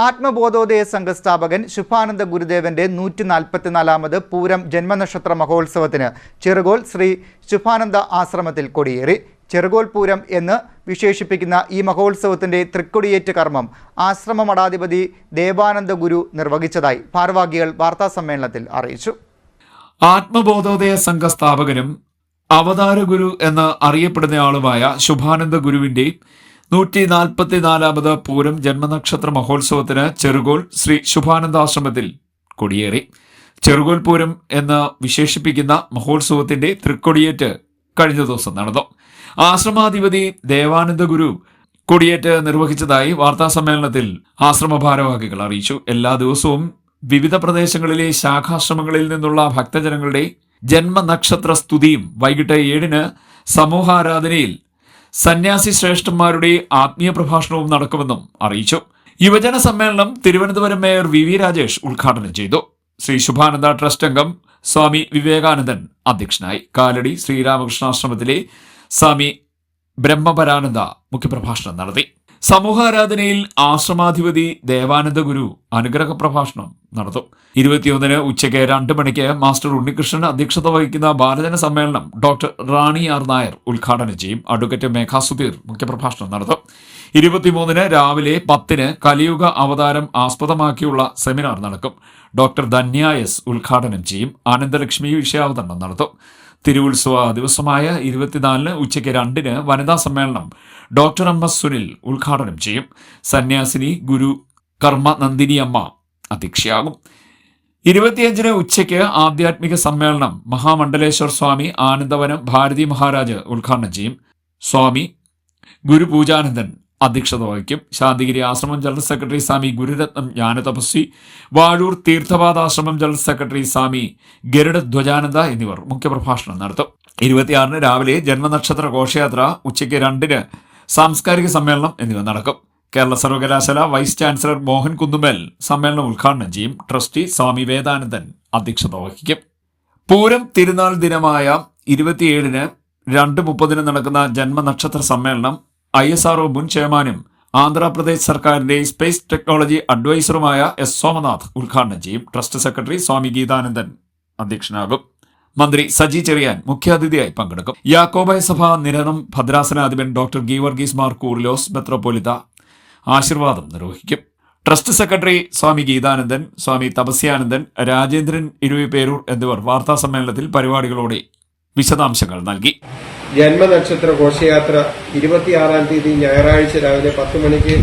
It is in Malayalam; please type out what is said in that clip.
ആത്മബോധോദയ സംഘസ്ഥാപകൻ ശുഭാനന്ദ ഗുരുദേവന്റെ 144ാമത് പൂരം ജന്മനക്ഷത്ര മഹോത്സവത്തിന് ചെറുകോൽ ശ്രീ ശുഭാനന്ദ ആശ്രമത്തിൽ കൊടിയേറി. ചെറുകോൽ പൂരം എന്ന് വിശേഷിപ്പിക്കുന്ന ഈ മഹോത്സവത്തിന്റെ തൃക്കൊടിയേറ്റ് കർമ്മം ആശ്രമ മഠാധിപതി ദേവാനന്ദ ഗുരു നിർവഹിച്ചതായി ഭാരവാഹികൾ വാർത്താസമ്മേളനത്തിൽ അറിയിച്ചു. ആത്മബോധോദയ സംഘസ്ഥാപകനും അവതാര ഗുരു എന്ന് അറിയപ്പെടുന്നയാളുമായ ശുഭാനന്ദ ഗുരുവിന്റെ 144ാമത് പൂരം ജന്മനക്ഷത്ര മഹോത്സവത്തിന് ചെറുകോൽ ശ്രീ ശുഭാനന്ദാശ്രമത്തിൽ കൊടിയേറി. ചെറുകോൽ പൂരം എന്ന് വിശേഷിപ്പിക്കുന്ന മഹോത്സവത്തിന്റെ തൃക്കൊടിയേറ്റ് കഴിഞ്ഞ ദിവസം നടന്നു. ആശ്രമാധിപതി ദേവാനന്ദ ഗുരു കൊടിയേറ്റ് നിർവഹിച്ചതായി വാർത്താസമ്മേളനത്തിൽ ആശ്രമ ഭാരവാഹികൾ അറിയിച്ചു. എല്ലാ ദിവസവും വിവിധ പ്രദേശങ്ങളിലെ ശാഖാശ്രമങ്ങളിൽ നിന്നുള്ള ഭക്തജനങ്ങളുടെ ജന്മനക്ഷത്ര സ്തുതിയും വൈകിട്ട് 7-ന് സമൂഹാരാധനയിൽ സന്യാസി ശ്രേഷ്ഠന്മാരുടെ ആത്മീയ പ്രഭാഷണവും നടക്കുമെന്നും അറിയിച്ചു. യുവജന സമ്മേളനം തിരുവനന്തപുരം മേയർ വി രാജേഷ് ഉദ്ഘാടനം ചെയ്തു. ശ്രീ ശുഭാനന്ദ ട്രസ്റ്റ് അംഗം സ്വാമി വിവേകാനന്ദൻ അധ്യക്ഷനായി. കാലടി ശ്രീരാമകൃഷ്ണാശ്രമത്തിലെ സ്വാമി ബ്രഹ്മപരാനന്ദ മുഖ്യപ്രഭാഷണം നടത്തി. സമൂഹാരാധനയിൽ ആശ്രമാധിപതി ദേവാനന്ദ ഗുരു അനുഗ്രഹ പ്രഭാഷണം നടത്തും. 21-ന് ഉച്ചയ്ക്ക് 2 മണിക്ക് മാസ്റ്റർ ഉണ്ണികൃഷ്ണൻ അധ്യക്ഷത വഹിക്കുന്ന ബാലജന സമ്മേളനം ഡോക്ടർ റാണി ആർ നായർ ഉദ്ഘാടനം ചെയ്യും. അഡ്വക്കേറ്റ് മേഘാ സുധീർ മുഖ്യപ്രഭാഷണം നടത്തും. 23-ന് രാവിലെ 10-ന് കലിയുഗ അവതാരം ആസ്പദമാക്കിയുള്ള സെമിനാർ നടക്കും. ഡോക്ടർ ധന്യ എസ് ഉദ്ഘാടനം ചെയ്യും. ആനന്ദലക്ഷ്മി വിഷയാവതരണം നടത്തും. തിരുവുത്സവ ദിവസമായ 24-ന് ഉച്ചയ്ക്ക് 2-ന് വനിതാ സമ്മേളനം ഡോക്ടർ എം എസ് സുനിൽ ഉദ്ഘാടനം ചെയ്യും. സന്യാസിനി ഗുരു കർമ്മ നന്ദിനി അമ്മ അധ്യക്ഷയാകും. 25-ന് ഉച്ചയ്ക്ക് ആധ്യാത്മിക സമ്മേളനം മഹാമണ്ഡലേശ്വർ സ്വാമി ആനന്ദവനം ഭാരതി മഹാരാജ് ഉദ്ഘാടനം ചെയ്യും. സ്വാമി ഗുരു പൂജാനന്ദൻ അധ്യക്ഷത വഹിക്കും. ശാന്തിഗിരി ആശ്രമം ജനറൽ സെക്രട്ടറി സ്വാമി ഗുരുരത്നം ജ്ഞാനതപസ്വി, വാഴൂർ തീർത്ഥപാദാശ്രമം ജനറൽ സെക്രട്ടറി സ്വാമി ഗരുഡ ധ്വജാനന്ദ എന്നിവർ മുഖ്യപ്രഭാഷണം നടത്തും. 26-ന് രാവിലെ ജന്മനക്ഷത്ര ഘോഷയാത്ര, ഉച്ചയ്ക്ക് 2-ന് സാംസ്കാരിക സമ്മേളനം എന്നിവ നടക്കും. കേരള സർവകലാശാല വൈസ് ചാൻസലർ മോഹൻ കുന്നുമേൽ സമ്മേളനം ഉദ്ഘാടനം ചെയ്യും. ട്രസ്റ്റി സ്വാമി വേദാനന്ദൻ അധ്യക്ഷത വഹിക്കും. പൂരം തിരുനാൾ ദിനമായ 27-ന് 2:30-ന് നടക്കുന്ന ജന്മനക്ഷത്ര സമ്മേളനം ISRO മുൻ ചെയർമാനും ആന്ധ്രാപ്രദേശ് സർക്കാരിന്റെ സ്പേസ് ടെക്നോളജി അഡ്വൈസറുമായ S സോമനാഥ് ഉദ്ഘാടനം ചെയ്യും. ട്രസ്റ്റ് സെക്രട്ടറി സ്വാമി ഗീതാനന്ദൻ അധ്യക്ഷനാകും. മന്ത്രി സജി ചെറിയാൻ മുഖ്യാതിഥിയായി പങ്കെടുക്കും. യാക്കോബായ സഭ നിരണം ഭദ്രാസനാധിപൻ ഡോക്ടർ ഗീവർഗീസ് മാർ കൂറിലോസ് മെത്രോപൊലിത്ത ആശീർവാദം നിർവഹിക്കും. ട്രസ്റ്റ് സെക്രട്ടറി സ്വാമി ഗീതാനന്ദൻ, സ്വാമി തപസ്യാനന്ദൻ, രാജേന്ദ്രൻ ഇരുവിപേരൂർ എന്നിവർ വാർത്താസമ്മേളനത്തിൽ പരിപാടികളോടെ വിശദാംശങ്ങൾ നൽകി. ജന്മനക്ഷത്ര ഘോഷയാത്ര 26-ാം തീയതി ഞായറാഴ്ച രാവിലെ 10 മണിക്ക്